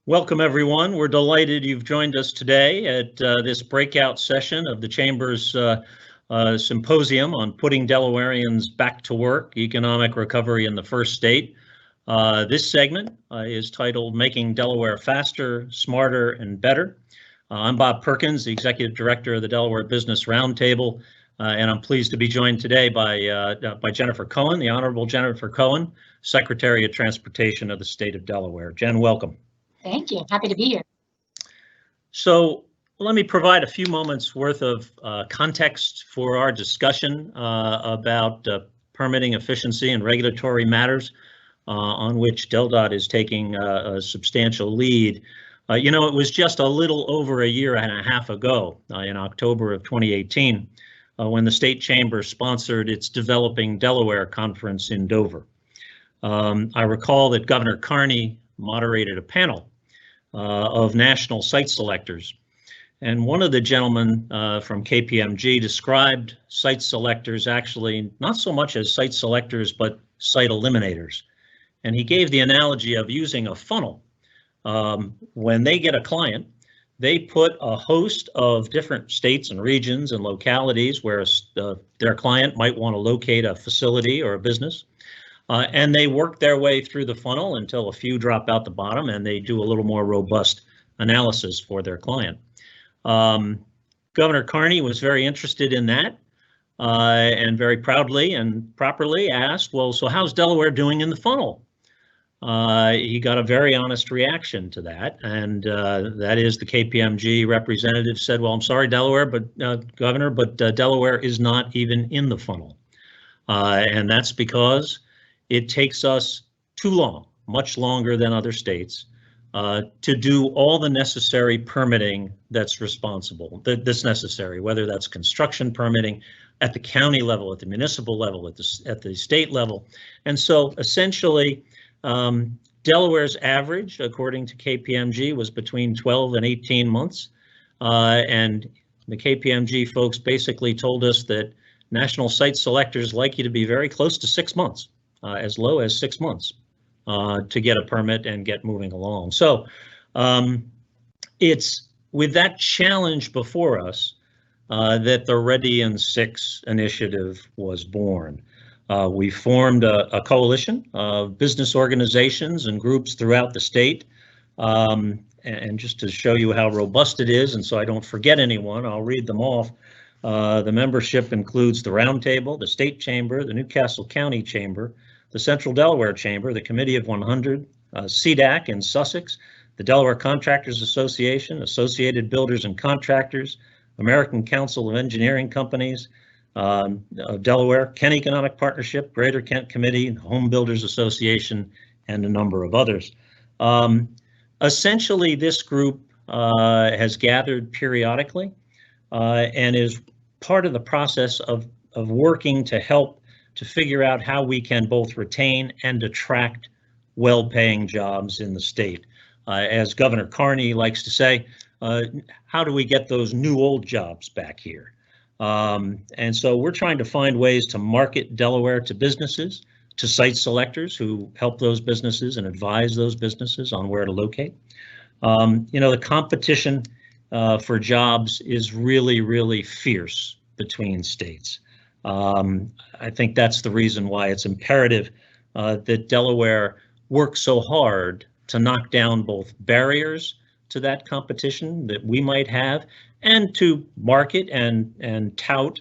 Welcome, everyone. We're delighted you've joined us today at this breakout session of the Chamber's symposium on putting Delawareans back to work, economic recovery in the first state. This segment is titled Making Delaware Faster, Smarter, and Better. I'm Bob Perkins, the Executive Director of the Delaware Business Roundtable, and I'm pleased to be joined today by Jennifer Cohan, the Honorable Jennifer Cohan, Secretary of Transportation of the state of Delaware. Jen, welcome. Thank you. Happy to be here. So let me provide a few moments worth of context for our discussion about permitting efficiency and regulatory matters on which DelDOT is taking a substantial lead. It was just a little over a year and a half ago, in October of 2018, when the State Chamber sponsored its Developing Delaware conference in Dover. I recall that Governor Carney moderated a panel of national site selectors. And one of the gentlemen from KPMG described site selectors actually not so much as site selectors, but site eliminators. And he gave the analogy of using a funnel. When they get a client, they put a host of different states and regions and localities where their client might want to locate a facility or a business. And they work their way through the funnel until a few drop out the bottom and they do a little more robust analysis for their client. Governor Carney was very interested in that and very proudly and properly asked, well, so how's Delaware doing in the funnel? He got a very honest reaction to that, and that is the KPMG representative said, well, I'm sorry, Delaware, but Governor, but Delaware is not even in the funnel. And that's because it takes us too long, much longer than other states, to do all the necessary permitting that's necessary, whether that's construction permitting at the county level, at the municipal level, at the state level. And so essentially, Delaware's average, according to KPMG, was between 12 and 18 months. And the KPMG folks basically told us that national site selectors like you to be very close to 6 months. As low as 6 months to get a permit and get moving along. So it's with that challenge before us that the Ready in 6 initiative was born. We formed a coalition of business organizations and groups throughout the state. And just to show you how robust it is, and so I don't forget anyone, I'll read them off. The membership includes the Roundtable, the State Chamber, the Newcastle County Chamber, the Central Delaware Chamber, the Committee of 100, CDAC in Sussex, the Delaware Contractors Association, Associated Builders and Contractors, American Council of Engineering Companies of Delaware, Kent Economic Partnership, Greater Kent Committee, Home Builders Association, and a number of others. Essentially, this group has gathered periodically and is part of the process of working to help to figure out how we can both retain and attract well-paying jobs in the state. As Governor Carney likes to say, how do we get those new old jobs back here? And so we're trying to find ways to market Delaware to businesses, to site selectors who help those businesses and advise those businesses on where to locate. The competition for jobs is really, really fierce between states. I think that's the reason why it's imperative that Delaware works so hard to knock down both barriers to that competition that we might have and to market and tout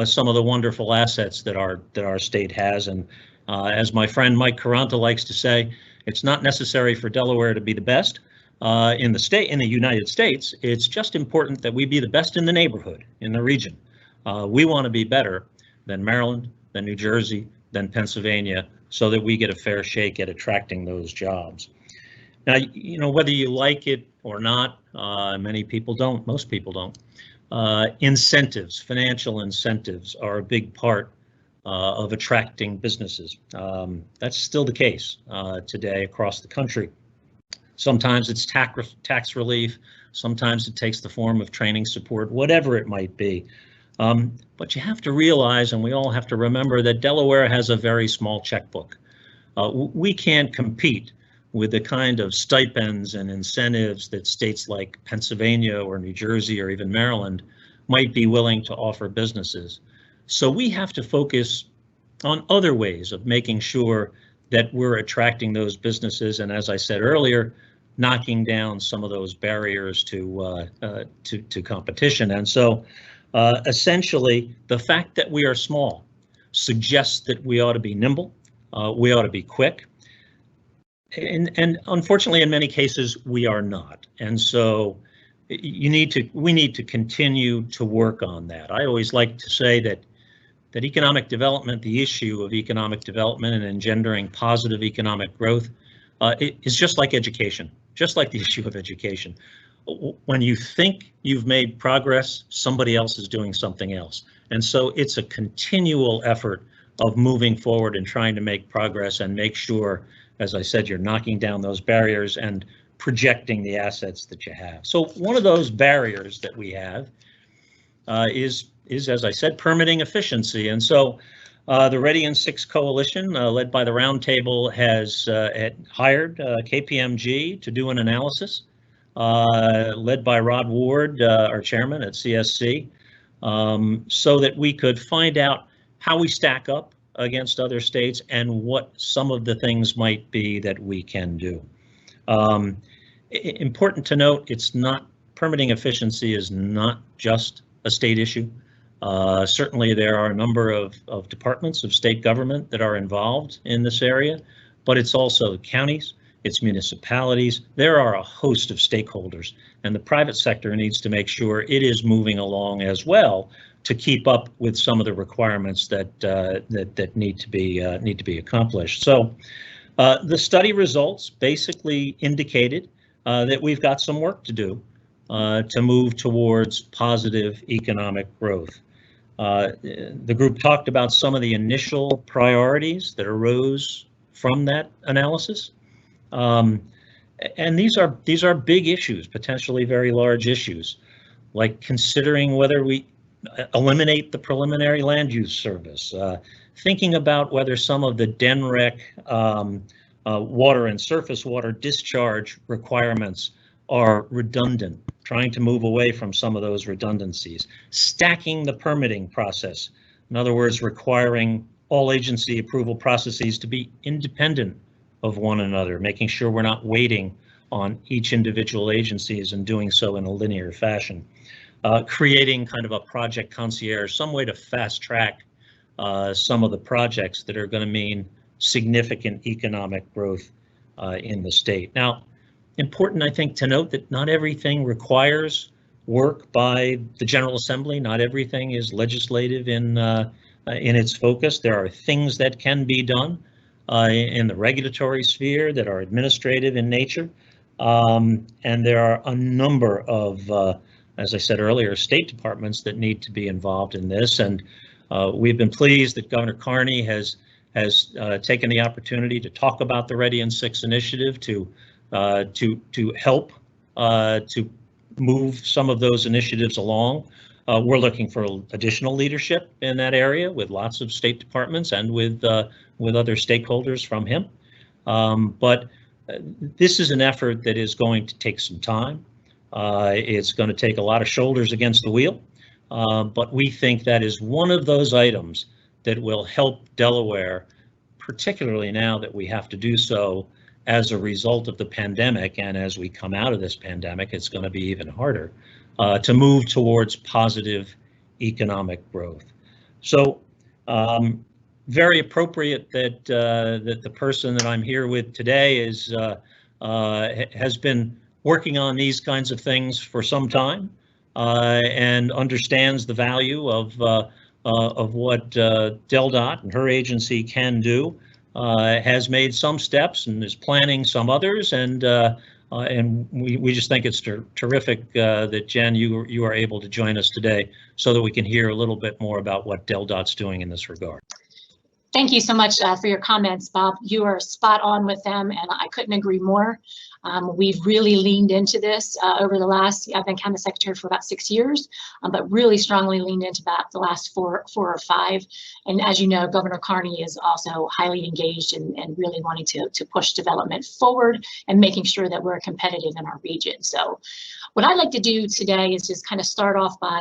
some of the wonderful assets that our state has. And as my friend Mike Caranta likes to say, it's not necessary for Delaware to be the best in the United States. It's just important that we be the best in the neighborhood, in the region. We want to be better than Maryland, than New Jersey, than Pennsylvania, so that we get a fair shake at attracting those jobs. Now, whether you like it or not, many people don't, most people don't. Incentives, financial incentives are a big part of attracting businesses. That's still the case today across the country. Sometimes it's tax relief, sometimes it takes the form of training support, whatever it might be. But you have to realize, and we all have to remember, that Delaware has a very small checkbook. We can't compete with the kind of stipends and incentives that states like Pennsylvania or New Jersey or even Maryland might be willing to offer businesses. So we have to focus on other ways of making sure that we're attracting those businesses, and as I said earlier, knocking down some of those barriers to competition. And so essentially, the fact that we are small suggests that we ought to be nimble, we ought to be quick, and unfortunately, in many cases, we are not. And so we need to continue to work on that. I always like to say that economic development, the issue of economic development and engendering positive economic growth, is just like education, just like the issue of education. When you think you've made progress, somebody else is doing something else. And so it's a continual effort of moving forward and trying to make progress and make sure, as I said, you're knocking down those barriers and projecting the assets that you have. So one of those barriers that we have is, as I said, permitting efficiency. And so the Ready in 6 Coalition, led by the Roundtable, has hired KPMG to do an analysis, led by Rod Ward, our chairman at CSC, so that we could find out how we stack up against other states and what some of the things might be that we can do. Important to note, permitting efficiency is not just a state issue. Certainly there are a number of departments of state government that are involved in this area, but it's also counties, it's municipalities. There are a host of stakeholders, and the private sector needs to make sure it is moving along as well to keep up with some of the requirements that need to be accomplished. So the study results basically indicated that we've got some work to do to move towards positive economic growth. The group talked about some of the initial priorities that arose from that analysis. And these are big issues, potentially very large issues, like considering whether we eliminate the preliminary land use service, thinking about whether some of the DNREC water and surface water discharge requirements are redundant, trying to move away from some of those redundancies, stacking the permitting process. In other words, requiring all agency approval processes to be independent of one another, making sure we're not waiting on each individual agencies and doing so in a linear fashion. Creating kind of a project concierge, some way to fast track some of the projects that are going to mean significant economic growth in the state. Now, important, I think, to note that not everything requires work by the General Assembly. Not everything is legislative in its focus. There are things that can be done in the regulatory sphere that are administrative in nature, and there are a number of, as I said earlier, state departments that need to be involved in this. And we've been pleased that Governor Carney has taken the opportunity to talk about the Ready in 6 initiative to help to move some of those initiatives along. We're looking for additional leadership in that area with lots of state departments and with other stakeholders from him. But this is an effort that is going to take some time. It's going to take a lot of shoulders against the wheel, but we think that is one of those items that will help Delaware, particularly now that we have to do so as a result of the pandemic, and as we come out of this pandemic, it's going to be even harder to move towards positive economic growth. So very appropriate that that the person that I'm here with today has been working on these kinds of things for some time and understands the value of what DelDOT and her agency can do. Has made some steps and is planning some others, and we just think it's terrific that Jen, you are able to join us today so that we can hear a little bit more about what DelDOT's doing in this regard. Thank you so much for your comments, Bob. You are spot on with them, and I couldn't agree more. We've really leaned into this over the last, I've been cabinet secretary for about 6 years, but really strongly leaned into that the last four or five. And as you know, Governor Carney is also highly engaged and really wanting to push development forward and making sure that we're competitive in our region. So what I'd like to do today is just kind of start off by,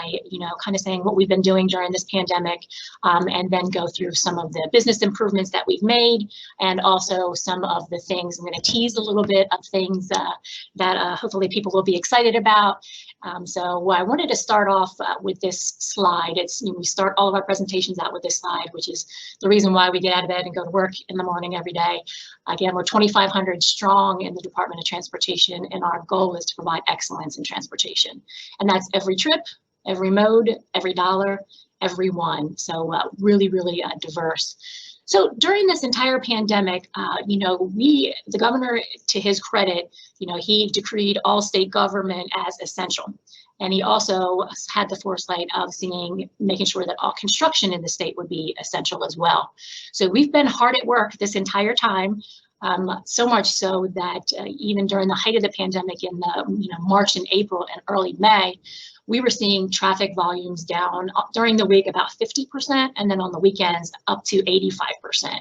kind of saying what we've been doing during this pandemic, and then go through some of the business improvements that we've made, and also some of the things, I'm going to tease a little bit of things that hopefully people will be excited about. So I wanted to start off with this slide. We start all of our presentations out with this slide, which is the reason why we get out of bed and go to work in the morning every day. Again, we're 2,500 strong in the Department of Transportation, and our goal is to provide excellence in transportation. And that's every trip, every mode, every dollar, every one. So really, really diverse. So during this entire pandemic, the governor, to his credit, he decreed all state government as essential. And he also had the foresight of making sure that all construction in the state would be essential as well. So we've been hard at work this entire time. So much so that even during the height of the pandemic in the March and April and early May, we were seeing traffic volumes down during the week about 50%, and then on the weekends up to 85%.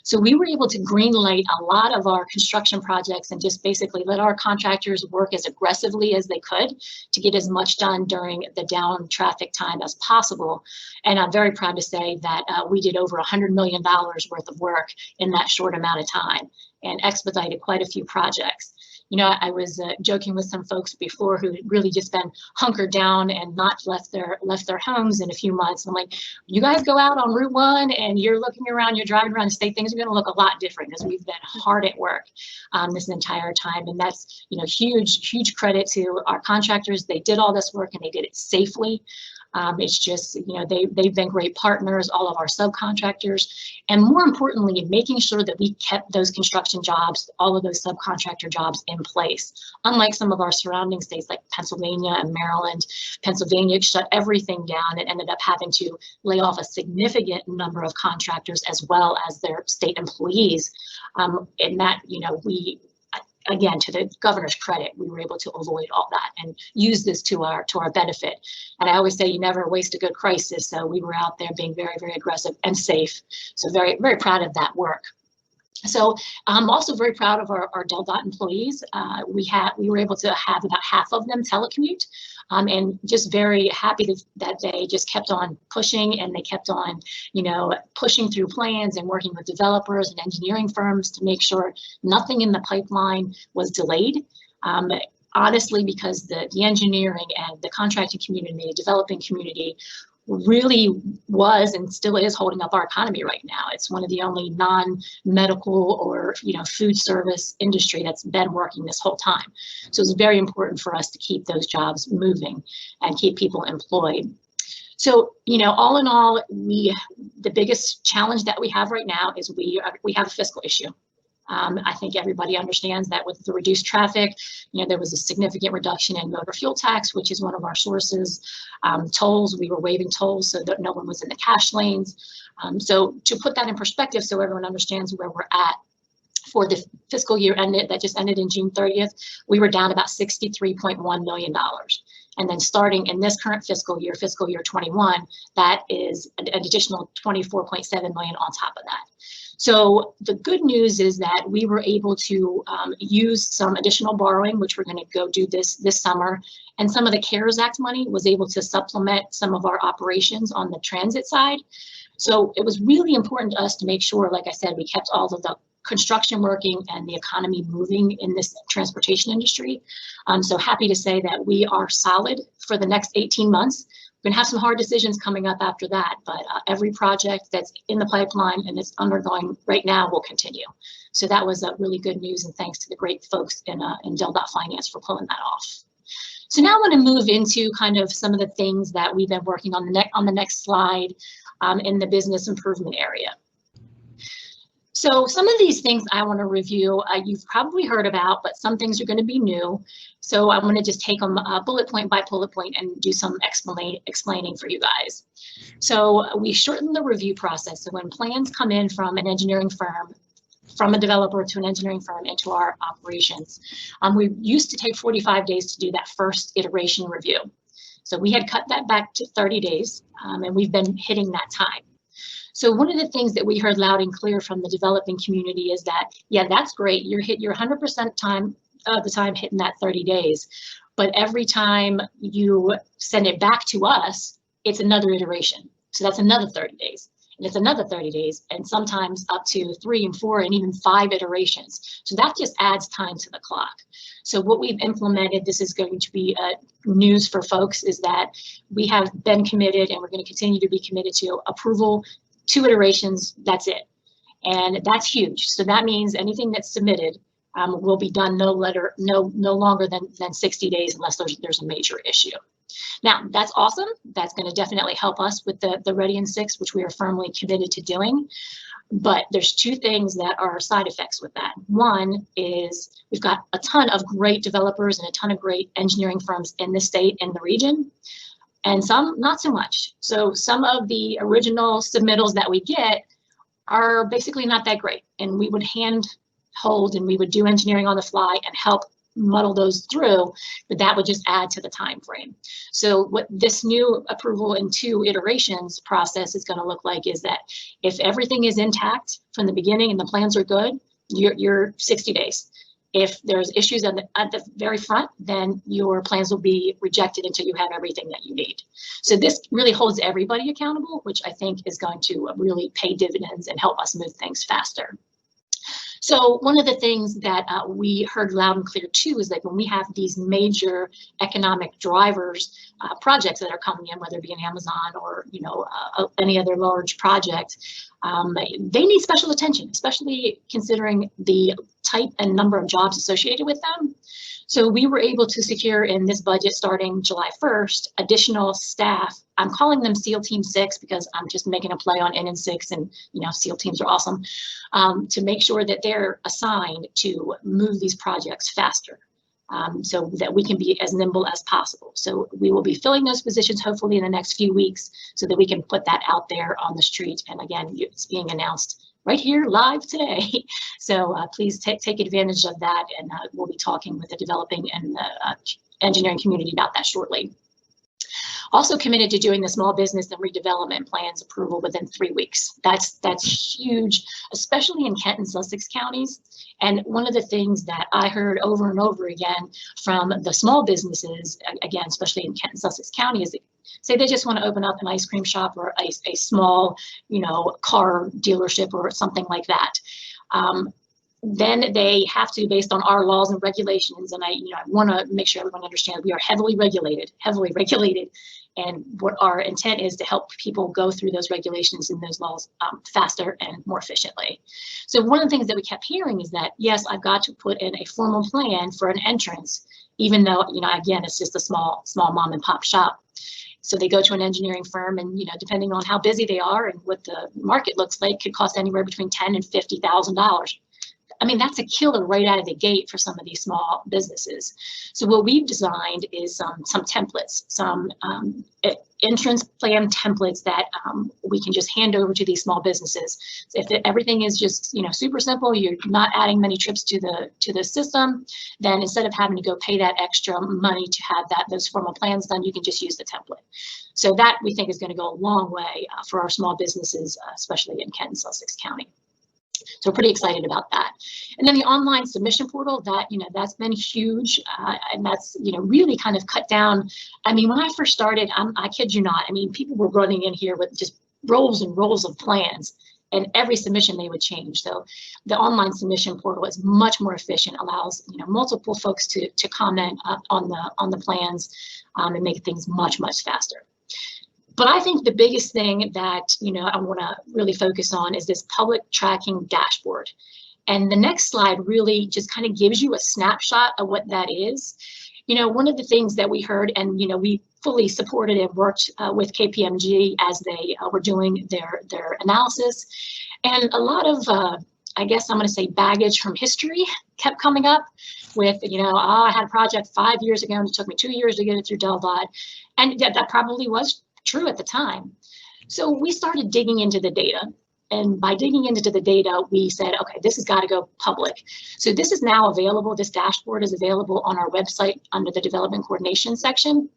So we were able to greenlight a lot of our construction projects and just basically let our contractors work as aggressively as they could to get as much done during the down traffic time as possible. And I'm very proud to say that we did over $100 million worth of work in that short amount of time and expedited quite a few projects. I was joking with some folks before who had really just been hunkered down and not left their homes in a few months. I'm like, you guys go out on Route 1 and you're looking around, you're driving around the state, things are going to look a lot different because we've been hard at work this entire time. And that's, huge credit to our contractors. They did all this work and they did it safely. It's just, they've been great partners, all of our subcontractors, and more importantly, making sure that we kept those construction jobs, all of those subcontractor jobs in place. Unlike some of our surrounding states like Pennsylvania and Maryland, Pennsylvania shut everything down and ended up having to lay off a significant number of contractors as well as their state employees. And that, again, to the governor's credit, we were able to avoid all that and use this to our benefit. And I always say you never waste a good crisis. So we were out there being very, very aggressive and safe. So very, very proud of that work. So I'm also very proud of our DelDOT employees. We were able to have about half of them telecommute, and just very happy that they just kept on pushing, and they kept on, pushing through plans and working with developers and engineering firms to make sure nothing in the pipeline was delayed. Honestly, because the engineering and the contracting community, the developing community really was and still is holding up our economy right now. It's one of the only non-medical or food service industry that's been working this whole time. So it's very important for us to keep those jobs moving and keep people employed. So, all in all, the biggest challenge that we have right now is we have a fiscal issue. I think everybody understands that with the reduced traffic, there was a significant reduction in motor fuel tax, which is one of our sources. Tolls, we were waiving tolls so that no one was in the cash lanes. So to put that in perspective, so everyone understands where we're at, for the fiscal year that just ended in June 30th, we were down about $63.1 million. And then starting in this current fiscal year 21, that is an additional $24.7 million on top of that. So the good news is that we were able to use some additional borrowing, which we're going to go do this summer. And some of the CARES Act money was able to supplement some of our operations on the transit side. So it was really important to us to make sure, like I said, we kept all of the construction working and the economy moving in this transportation industry. So happy to say that we are solid for the next 18 months. We're going to have some hard decisions coming up after that, but every project that's in the pipeline and is undergoing right now will continue. So that was really good news, and thanks to the great folks in DelDOT Finance for pulling that off. So now I want to move into kind of some of the things that we've been working on the next slide in the business improvement area. So some of these things I want to review, you've probably heard about, but some things are going to be new. So I'm going to just take them bullet point by bullet point and do some explaining for you guys. So we shortened the review process. So when plans come in from an engineering firm, from a developer to an engineering firm into our operations. We used to take 45 days to do that first iteration review. So we had cut that back to 30 days, and we've been hitting that time. So one of the things that we heard loud and clear from the developing community is that, yeah, that's great. You're 100% time of the time hitting that 30 days. But every time you send it back to us, it's another iteration. So that's another 30 days. And it's another 30 days, and sometimes up to 3 and 4 and even 5 iterations. So that just adds time to the clock. So what we've implemented, this is going to be news for folks, is that we have been committed, and we're going to continue to be committed to approval, 2 iterations, that's it. And that's huge. So that means anything that's submitted will be done no longer than 60 days unless there's a major issue. Now, that's awesome. That's going to definitely help us with the Ready in 6, which we are firmly committed to doing. But there's 2 things that are side effects with that. One is we've got a ton of great developers and a ton of great engineering firms in the state and the region, and some not so much. So some of the original submittals that we get are basically not that great, and we would hand hold and we would do engineering on the fly and help muddle those through, but that would just add to the time frame. So what this new approval in 2 iterations process is going to look like is that if everything is intact from the beginning and the plans are good, you're 60 days. If there's issues at the very front, then your plans will be rejected until you have everything that you need. So this really holds everybody accountable, which I think is going to really pay dividends and help us move things faster. So one of the things that we heard loud and clear too is that when we have these major economic drivers, projects that are coming in, whether it be an Amazon or any other large project, they need special attention, especially considering the type and number of jobs associated with them. So we were able to secure in this budget starting July 1st, additional staff. I'm calling them SEAL Team 6 because I'm just making a play on N and 6, and SEAL teams are awesome, to make sure that they're assigned to move these projects faster, so that we can be as nimble as possible. So we will be filling those positions hopefully in the next few weeks so that we can put that out there on the street. And again, it's being announced right here live today. So please take advantage of that, and we'll be talking with the developing and the engineering community about that shortly. Also committed to doing the small business and redevelopment plans approval within 3 weeks. That's huge, especially in Kent and Sussex counties. And one of the things that I heard over and over again from the small businesses, again, especially in Kent and Sussex County, is say they just want to open up an ice cream shop or a small, car dealership or something like that. Then they have to, based on our laws and regulations, and I want to make sure everyone understands we are heavily regulated. And what our intent is to help people go through those regulations and those laws faster and more efficiently. So one of the things that we kept hearing is that, yes, I've got to put in a formal plan for an entrance, even though, again, it's just a small mom and pop shop. So they go to an engineering firm, and depending on how busy they are and what the market looks like, could cost anywhere between $10,000 and $50,000. I mean, that's a killer right out of the gate for some of these small businesses. So what we've designed is some templates, some entrance plan templates that we can just hand over to these small businesses. So if everything is just super simple, you're not adding many trips to the system, then instead of having to go pay that extra money to have those formal plans done, you can just use the template. So that we think is going to go a long way for our small businesses, especially in Kent and Sussex County. So we're pretty excited about that. And then the online submission portal, that's been huge, and that's really kind of cut down. I mean, when I first started, I kid you not, I mean, people were running in here with just rolls and rolls of plans, and every submission they would change. So the online submission portal is much more efficient, allows multiple folks to comment on the plans, and make things much faster. But I think the biggest thing that I want to really focus on is this public tracking dashboard. And the next slide really just kind of gives you a snapshot of what that is. One of the things that we heard, and we fully supported and worked with KPMG as they were doing their analysis, and a lot of I guess I'm going to say baggage from history kept coming up with, I had a project 5 years ago and it took me 2 years to get it through DelDOT, and that probably was true at the time. So we started digging into the data, and by digging into the data, we said, okay, this has got to go public. So this is now available. This dashboard is available on our website under the development coordination section.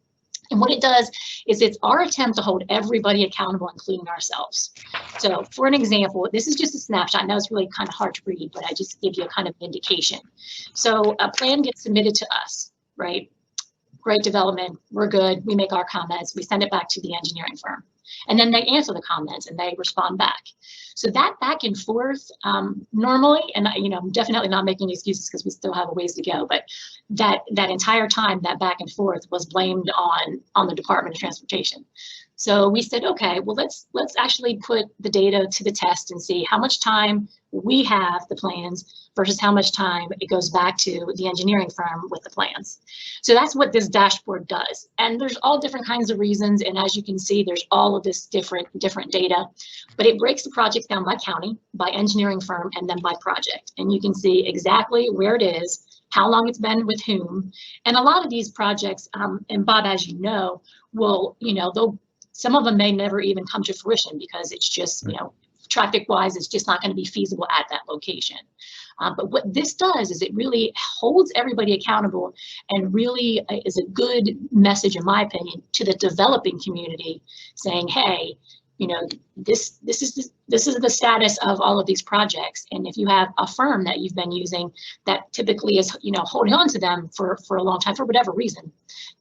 And what it does is it's our attempt to hold everybody accountable, including ourselves. So for an example, this is just a snapshot. I know it's really kind of hard to read, but I just give you a kind of indication. So a plan gets submitted to us, right? Great development, we're good, we make our comments, we send it back to the engineering firm. And then they answer the comments and they respond back. So that back and forth normally, and I'm definitely not making excuses because we still have a ways to go, but that entire time, that back and forth was blamed on the Department of Transportation. So we said, okay, well, let's actually put the data to the test and see how much time we have the plans versus how much time it goes back to the engineering firm with the plans. So that's what this dashboard does. And there's all different kinds of reasons. And as you can see, there's all of this different data, but it breaks the projects down by county, by engineering firm, and then by project. And you can see exactly where it is, how long it's been with whom. And a lot of these projects, and Bob, as you know, some of them may never even come to fruition because it's just, traffic-wise, it's just not going to be feasible at that location. But what this does is it really holds everybody accountable and really is a good message, in my opinion, to the developing community, saying, "Hey, this is the status of all of these projects, and if you have a firm that you've been using that typically is holding on to them for a long time for whatever reason,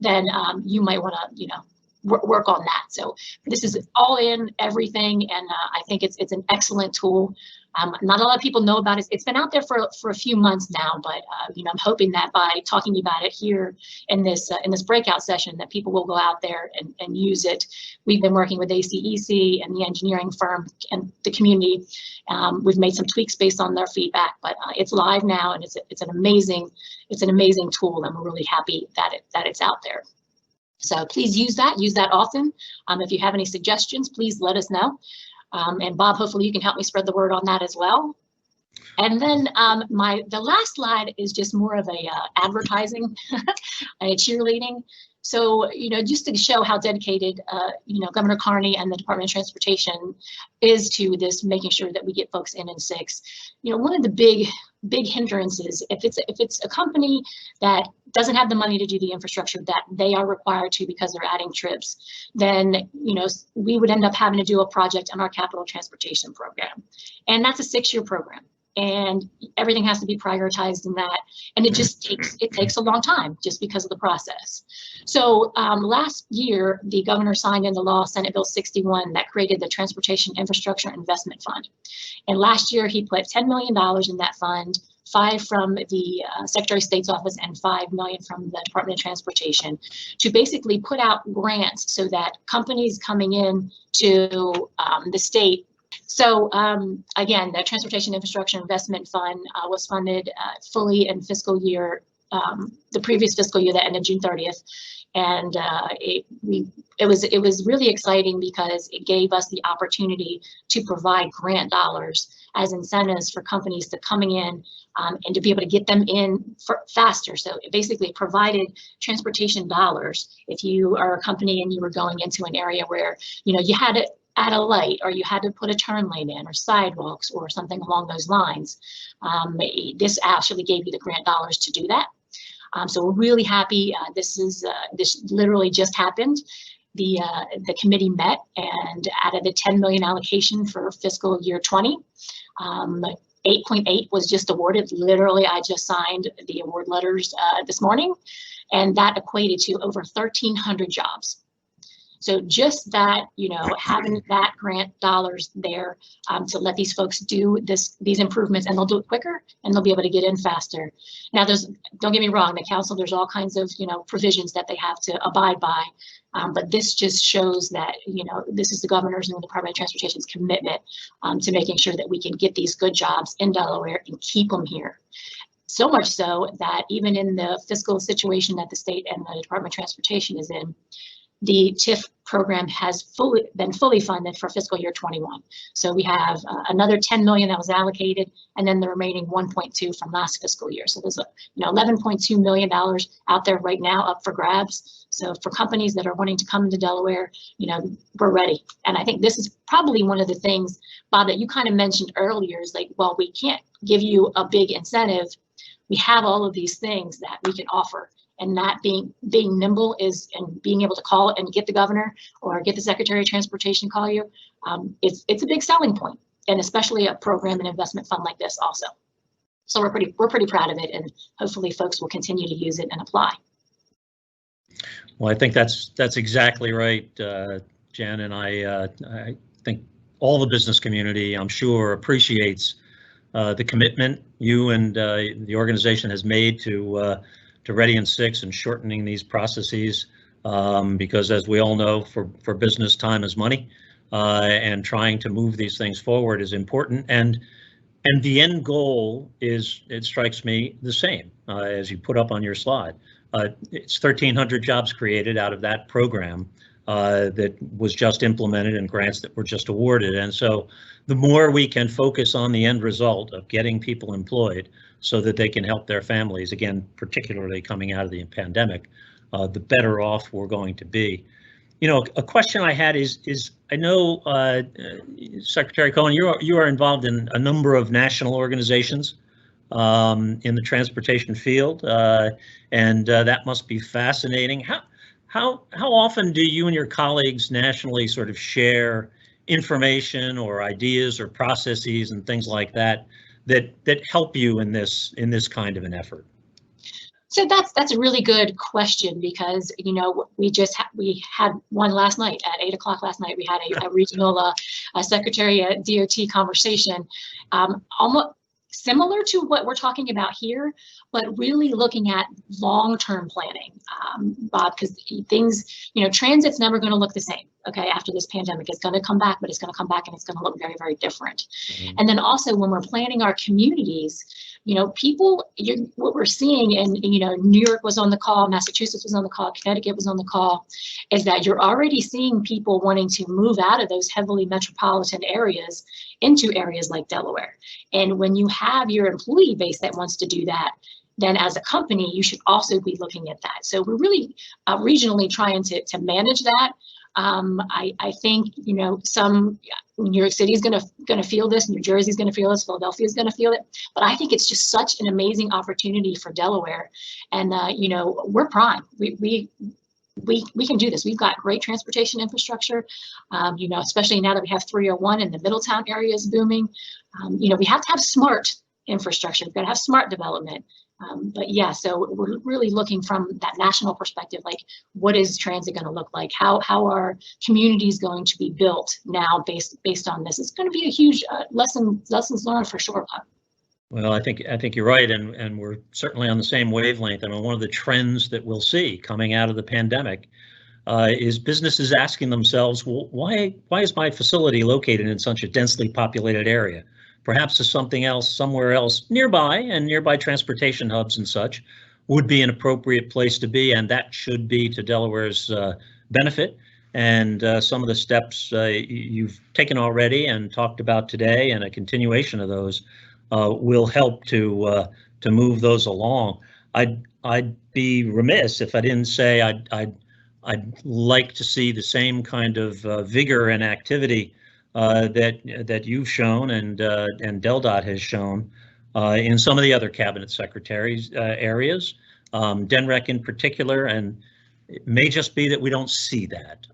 then you might want to work on that." So this is all in everything, and I think it's an excellent tool. Not a lot of people know about it. It's been out there for a few months now, but I'm hoping that by talking about it here in this breakout session, that people will go out there and use it. We've been working with ACEC and the engineering firm and the community. We've made some tweaks based on their feedback, but it's live now, and it's an amazing tool, and we're really happy that it's out there. So please use that often. If you have any suggestions, please let us know. And Bob, hopefully you can help me spread the word on that as well. And then the last slide is just more of a advertising, a cheerleading. So, just to show how dedicated, Governor Carney and the Department of Transportation is to this, making sure that we get folks in 6. One of the big hindrances, if it's a company that doesn't have the money to do the infrastructure that they are required to because they're adding trips, then we would end up having to do a project on our capital transportation program, and that's a 6-year program, and everything has to be prioritized in that, and it takes a long time just because of the process. So last year, the governor signed into law Senate Bill 61 that created the Transportation Infrastructure Investment Fund. And last year, he put $10 million in that fund, 5 from the Secretary of State's office and $5 million from the Department of Transportation, to basically put out grants so that companies coming in to the state. So again, the Transportation Infrastructure Investment Fund was funded fully in fiscal year, the previous fiscal year that ended June 30th. And it was really exciting because it gave us the opportunity to provide grant dollars as incentives for companies to coming in and to be able to get them in faster. So it basically provided transportation dollars. If you are a company and you were going into an area where you had to add a light, or you had to put a turn lane in, or sidewalks, or something along those lines, this actually gave you the grant dollars to do that. So we're really happy. This literally just happened. The committee met and added a $10 million allocation for fiscal year 20. 8.8 was just awarded. Literally, I just signed the award letters this morning, and that equated to over 1,300 jobs. So just that, having that grant dollars there to let these folks do these improvements, and they'll do it quicker, and they'll be able to get in faster. Now, don't get me wrong, the council, there's all kinds of provisions that they have to abide by, but this just shows that this is the governor's and the Department of Transportation's commitment to making sure that we can get these good jobs in Delaware and keep them here. So much so that even in the fiscal situation that the state and the Department of Transportation is in, the TIF program has been fully funded for fiscal year 21. So we have another 10 million that was allocated, and then the remaining 1.2 from last fiscal year. So there's $11.2 million out there right now up for grabs. So for companies that are wanting to come into Delaware, we're ready. And I think this is probably one of the things, Bob, that you kind of mentioned earlier is like, well, we can't give you a big incentive. We have all of these things that we can offer. And that being nimble and being able to call and get the governor or get the Secretary of Transportation call you, it's a big selling point, and especially a program and investment fund like this also. So we're pretty proud of it, and hopefully folks will continue to use it and apply. Well, I think that's exactly right, Jen, and I think all the business community, I'm sure, appreciates the commitment you and the organization has made to Ready in 6 and shortening these processes, because as we all know, for business, time is money, and trying to move these things forward is important. And the end goal is, it strikes me, the same as you put up on your slide. It's 1,300 jobs created out of that program that was just implemented and grants that were just awarded. And so the more we can focus on the end result of getting people employed so that they can help their families, again, particularly coming out of the pandemic, the better off we're going to be. A question I had is I know Secretary Cohan, you are involved in a number of national organizations in the transportation field, and that must be fascinating. How often do you and your colleagues nationally sort of share information or ideas or processes and things like that help you in this kind of an effort? So that's a really good question, because we had one last night at 8 o'clock last night. We had a regional Secretary at DOT conversation, almost similar to what we're talking about here, but really looking at long-term planning, Bob, because things, transit's never going to look the same. Okay, after this pandemic, it's going to come back, but it's going to come back and it's going to look very, very different. Mm-hmm. And then also when we're planning our communities, what we're seeing, and New York was on the call, Massachusetts was on the call, Connecticut was on the call, is that you're already seeing people wanting to move out of those heavily metropolitan areas into areas like Delaware. And when you have your employee base that wants to do that, then as a company, you should also be looking at that. So we're really regionally trying to manage that. I think, some New York City is going to feel this, New Jersey is going to feel this, Philadelphia is going to feel it. But I think it's just such an amazing opportunity for Delaware, and we're prime. We can do this. We've got great transportation infrastructure, especially now that we have 301 and the Middletown area is booming. We have to have smart infrastructure. We've got to have smart development. But yeah, so we're really looking from that national perspective, like what is transit going to look like? How are communities going to be built now based on this? It's going to be a huge lessons learned for sure. Well, I think you're right, and we're certainly on the same wavelength. I mean, one of the trends that we'll see coming out of the pandemic is businesses asking themselves, well, why is my facility located in such a densely populated area? Perhaps something else, somewhere else nearby, and nearby transportation hubs and such would be an appropriate place to be, and that should be to Delaware's benefit. And some of the steps you've taken already and talked about today, and a continuation of those, will help to move those along. I'd be remiss if I didn't say I'd like to see the same kind of vigor and activity that you've shown and DelDOT has shown in some of the other cabinet secretaries areas, DENREC in particular, and it may just be that we don't see that.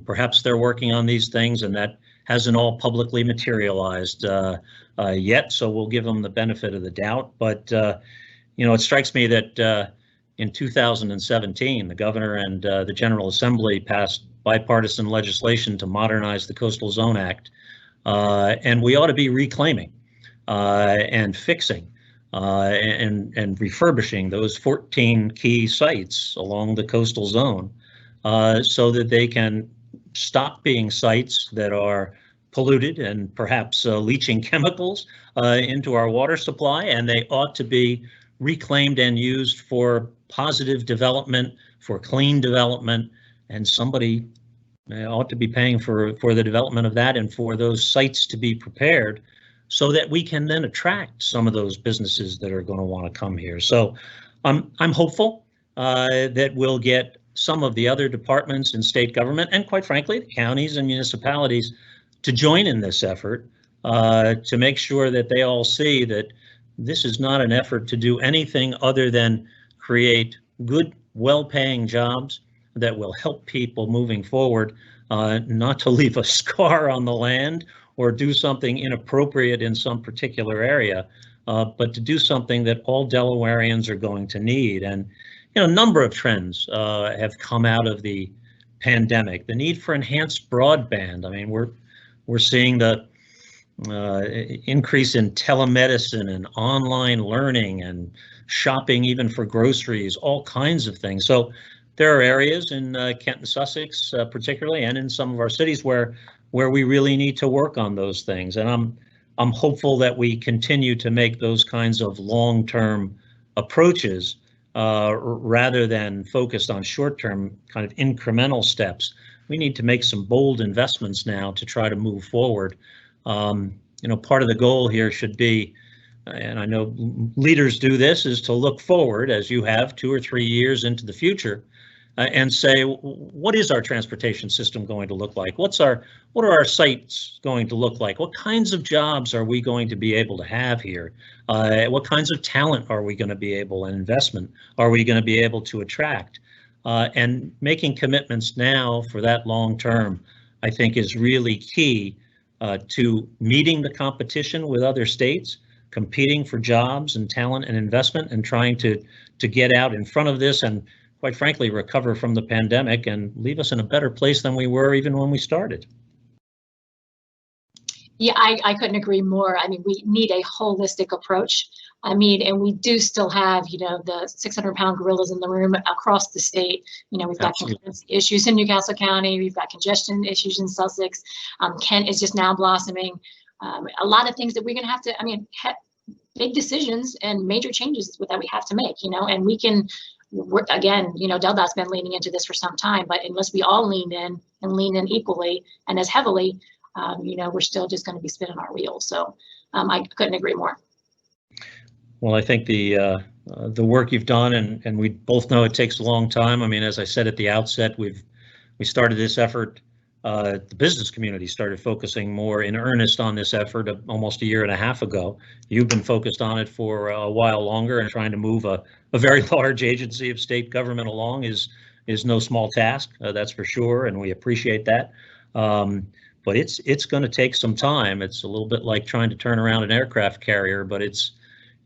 Perhaps they're working on these things and that hasn't all publicly materialized yet, so we'll give them the benefit of the doubt. But it strikes me that in 2017, the governor and the General Assembly passed bipartisan legislation to modernize the Coastal Zone Act, and we ought to be reclaiming and fixing and refurbishing those 14 key sites along the coastal zone so that they can stop being sites that are polluted and perhaps leaching chemicals into our water supply, and they ought to be reclaimed and used for positive development, for clean development, and somebody ought to be paying for the development of that and for those sites to be prepared so that we can then attract some of those businesses that are going to want to come here. So I'm hopeful that we'll get some of the other departments in state government, and quite frankly, the counties and municipalities, to join in this effort to make sure that they all see that this is not an effort to do anything other than create good, well-paying jobs that will help people moving forward, not to leave a scar on the land or do something inappropriate in some particular area, but to do something that all Delawareans are going to need. And a number of trends have come out of the pandemic. The need for enhanced broadband. I mean, we're seeing the increase in telemedicine and online learning and shopping, even for groceries, all kinds of things. So there are areas in Kent and Sussex, particularly, and in some of our cities where we really need to work on those things. And I'm hopeful that we continue to make those kinds of long-term approaches rather than focused on short-term kind of incremental steps. We need to make some bold investments now to try to move forward. Part of the goal here should be, and I know leaders do this, is to look forward, as you have, 2 or 3 years into the future, and say, what is our transportation system going to look like? What are our sites going to look like? What kinds of jobs are we going to be able to have here? What kinds of talent are we going to be able, and investment are we going to be able to attract? And making commitments now for that long term, I think, is really key to meeting the competition with other states, competing for jobs and talent and investment, and trying to get out in front of this and, quite frankly, recover from the pandemic and leave us in a better place than we were even when we started. Yeah, I couldn't agree more. I mean, we need a holistic approach. I mean, and we do still have, the 600-pound gorillas in the room across the state. We've got issues in Newcastle County. We've got congestion issues in Sussex. Kent is just now blossoming. A lot of things that we're going to have to, big decisions and major changes that we have to make, and we can, again, DelDOT's been leaning into this for some time, but unless we all lean in equally and as heavily, we're still just going to be spinning our wheels. So I couldn't agree more. Well, I think the work you've done, and we both know it takes a long time. I mean, as I said at the outset, we started this effort. The business community started focusing more in earnest on this effort almost 1.5 years ago. You've been focused on it for a while longer, and trying to move a very large agency of state government along is no small task, that's for sure, and we appreciate that. But it's going to take some time. It's a little bit like trying to turn around an aircraft carrier, but it's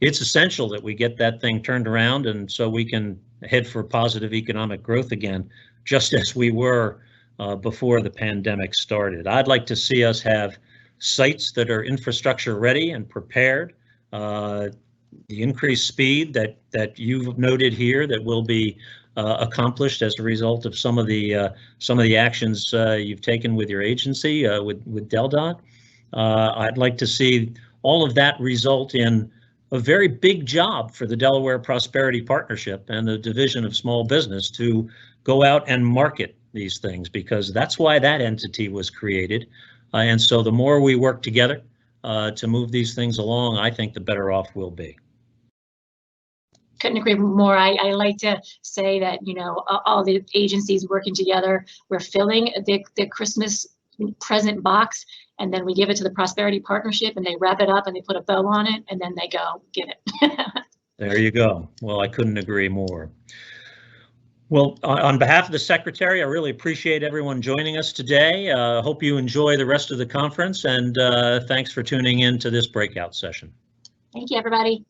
essential that we get that thing turned around, and so we can head for positive economic growth again, just as we were before the pandemic started. I'd like to see us have sites that are infrastructure ready and prepared. The increased speed that you've noted here that will be accomplished as a result of some of the actions you've taken with your agency, with DelDOT. I'd like to see all of that result in a very big job for the Delaware Prosperity Partnership and the Division of Small Business to go out and market these things, because that's why that entity was created. And so the more we work together to move these things along, I think the better off we'll be. Couldn't agree more. I like to say that, all the agencies working together, we're filling the Christmas present box, and then we give it to the Prosperity Partnership, and they wrap it up and they put a bow on it, and then they go get it. There you go. Well, I couldn't agree more. Well, on behalf of the Secretary, I really appreciate everyone joining us today. Hope you enjoy the rest of the conference, and thanks for tuning in to this breakout session. Thank you, everybody.